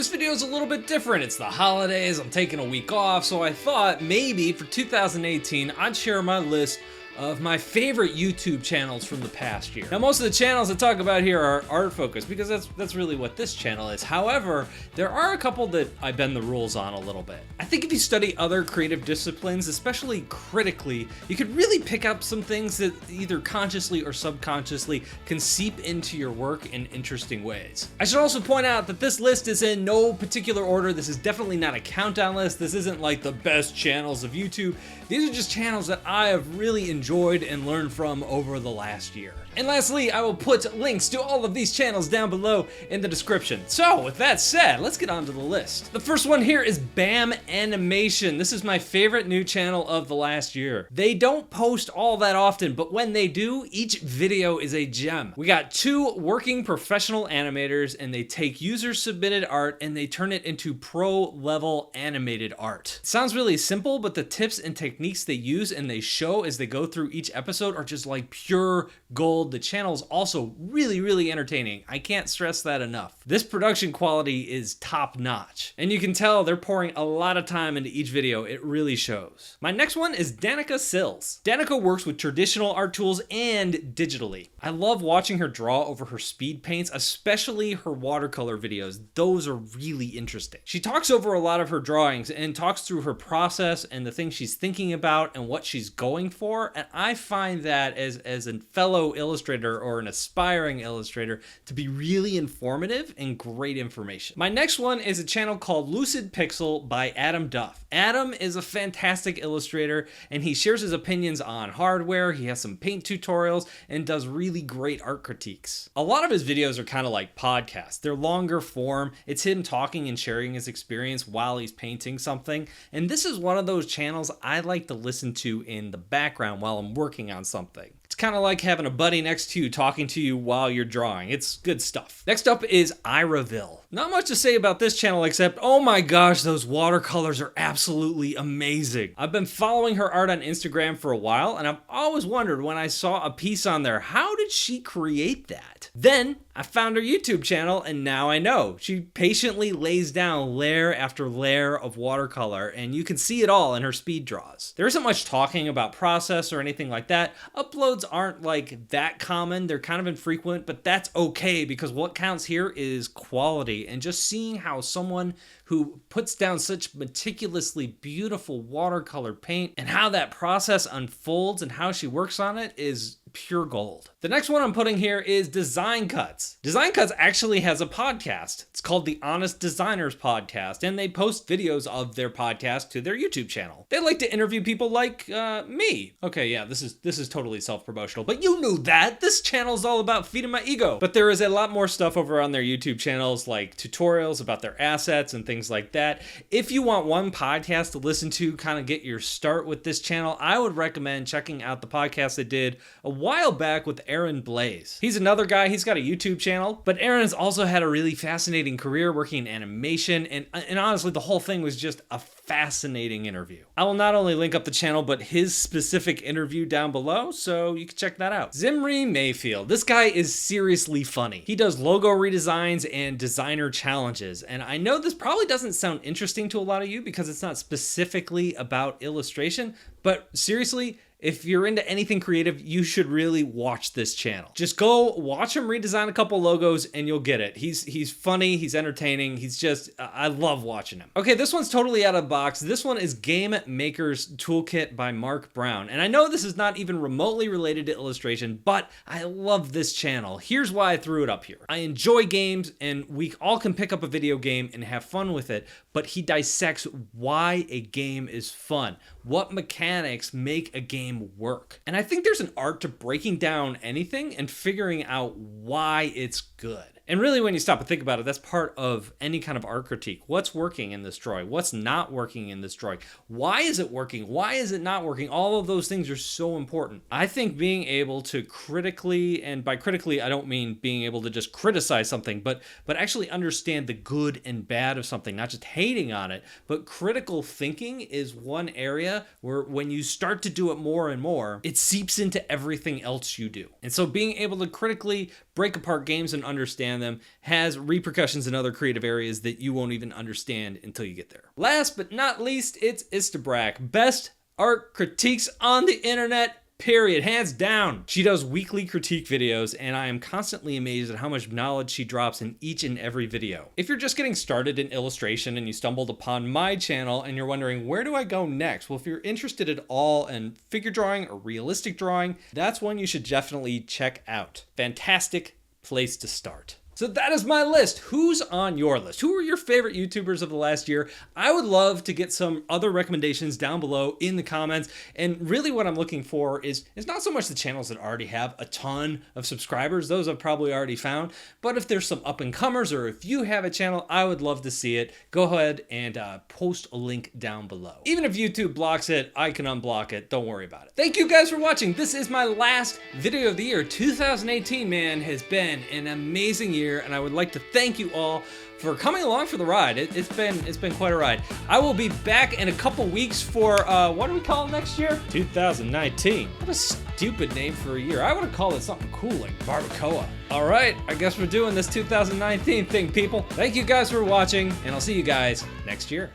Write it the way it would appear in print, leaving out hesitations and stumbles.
This video is a little bit different. It's the holidays, I'm taking a week off, so I thought maybe for 2018 I'd share my list of my favorite YouTube channels from the past year. Now, most of the channels I talk about here are art focused because that's really what this channel is. However, there are a couple that I bend the rules on a little bit. I think if you study other creative disciplines, especially critically, you could really pick up some things that either consciously or subconsciously can seep into your work in interesting ways. I should also point out that this list is in no particular order. This is definitely not a countdown list. This isn't like the best channels of YouTube. These are just channels that I have really enjoyed and learned from over the last year. And lastly, I will put links to all of these channels down below in the description. So with that said, let's get on to the list. The first one here is BAM Animation. This is my favorite new channel of the last year. They don't post all that often, but when they do, each video is a gem. We got two working professional animators, and they take user submitted art and they turn it into pro level animated art. It sounds really simple, but the tips and techniques they use and they show as they go through each episode are just like pure gold. The channel is also really entertaining. I can't stress that enough. This production quality is top notch, and you can tell they're pouring a lot of time into each video. It really shows. My next one is Danica Sills. Danica works with traditional art tools and digitally. I love watching her draw over her speed paints, especially her watercolor videos. Those are really interesting. She talks over a lot of her drawings and talks through her process and the things she's thinking about and what she's going for, and I find that as a fellow illustrator or an aspiring illustrator to be really informative and great information. My next one is a channel called Lucid Pixel by Adam Duff. Adam is a fantastic illustrator, and he shares his opinions on hardware. He has some paint tutorials and does really great art critiques. A lot of his videos are kind of like podcasts. They're longer form. It's him talking and sharing his experience while he's painting something, and this is one of those channels I like to listen to in the background while I'm working on something. It's kind of like having a buddy next to you talking to you while you're drawing. It's good stuff. Next up is Iraville. Not much to say about this channel except, oh my gosh, those watercolors are absolutely amazing. I've been following her art on Instagram for a while, and I've always wondered when I saw a piece on there, how did she create that? Then I found her YouTube channel, and now I know. She patiently lays down layer after layer of watercolor, and you can see it all in her speed draws. There isn't much talking about process or anything like that. Uploads aren't like that common. They're kind of infrequent, but that's okay because what counts here is quality, and just seeing how someone who puts down such meticulously beautiful watercolor paint and how that process unfolds and how she works on it is pure gold. The next one I'm putting here is Design Cuts. Design Cuts actually has a podcast. It's called the Honest Designers Podcast, and they post videos of their podcast to their YouTube channel. They like to interview people like me. Okay, yeah, this is totally self-promotional, but you knew that. This channel is all about feeding my ego. But there is a lot more stuff over on their YouTube channels, like tutorials about their assets and things like that. If you want one podcast to listen to, kind of get your start with this channel, I would recommend checking out the podcast they did a while back with Aaron Blaze. He's another guy, he's got a YouTube channel, but Aaron has also had a really fascinating career working in animation, and honestly, the whole thing was just a fascinating interview. I will not only link up the channel, but his specific interview down below, so you can check that out. Zimmer Mayfield. This guy is seriously funny. He does logo redesigns and designer challenges, and I know this probably doesn't sound interesting to a lot of you because it's not specifically about illustration, but seriously, if you're into anything creative, you should really watch this channel. Just go watch him redesign a couple logos and you'll get it. He's funny, he's entertaining, he's just, I love watching him. Okay, this one's totally out of the box. This one is Game Maker's Toolkit by Mark Brown. And I know this is not even remotely related to illustration, but I love this channel. Here's why I threw it up here. I enjoy games, and we all can pick up a video game and have fun with it, but he dissects why a game is fun. What mechanics make a game work? And I think there's an art to breaking down anything and figuring out why it's good. And really, when you stop and think about it, that's part of any kind of art critique. What's working in this drawing? What's not working in this drawing? Why is it working? Why is it not working? All of those things are so important. I think being able to critically, and by critically, I don't mean being able to just criticize something, but actually understand the good and bad of something, not just hating on it, but critical thinking is one area where when you start to do it more and more, it seeps into everything else you do. And so being able to critically break apart games and understand understand them has repercussions in other creative areas that you won't even understand until you get there. Last but not least, it's Brack. Best art critiques on the internet, period, hands down. She does weekly critique videos, and I am constantly amazed at how much knowledge she drops in each and every video. If you're just getting started in illustration and you stumbled upon my channel and you're wondering, where do I go next? Well, if you're interested at all in figure drawing or realistic drawing, that's one you should definitely check out. Fantastic place to start. So that is my list. Who's on your list? Who are your favorite YouTubers of the last year? I would love to get some other recommendations down below in the comments. And really what I'm looking for is not so much the channels that already have a ton of subscribers. Those I've probably already found. But if there's some up and comers, or if you have a channel, I would love to see it. Go ahead and post a link down below. Even if YouTube blocks it, I can unblock it. Don't worry about it. Thank you guys for watching. This is my last video of the year. 2018, man, has been an amazing year. And I would like to thank you all for coming along for the ride. It's been quite a ride. I will be back in a couple weeks for what do we call it next year? 2019. What a stupid name for a year. I would have called it something cool like Barbacoa. All right, I guess we're doing this 2019 thing, people. Thank you guys for watching, and I'll see you guys next year.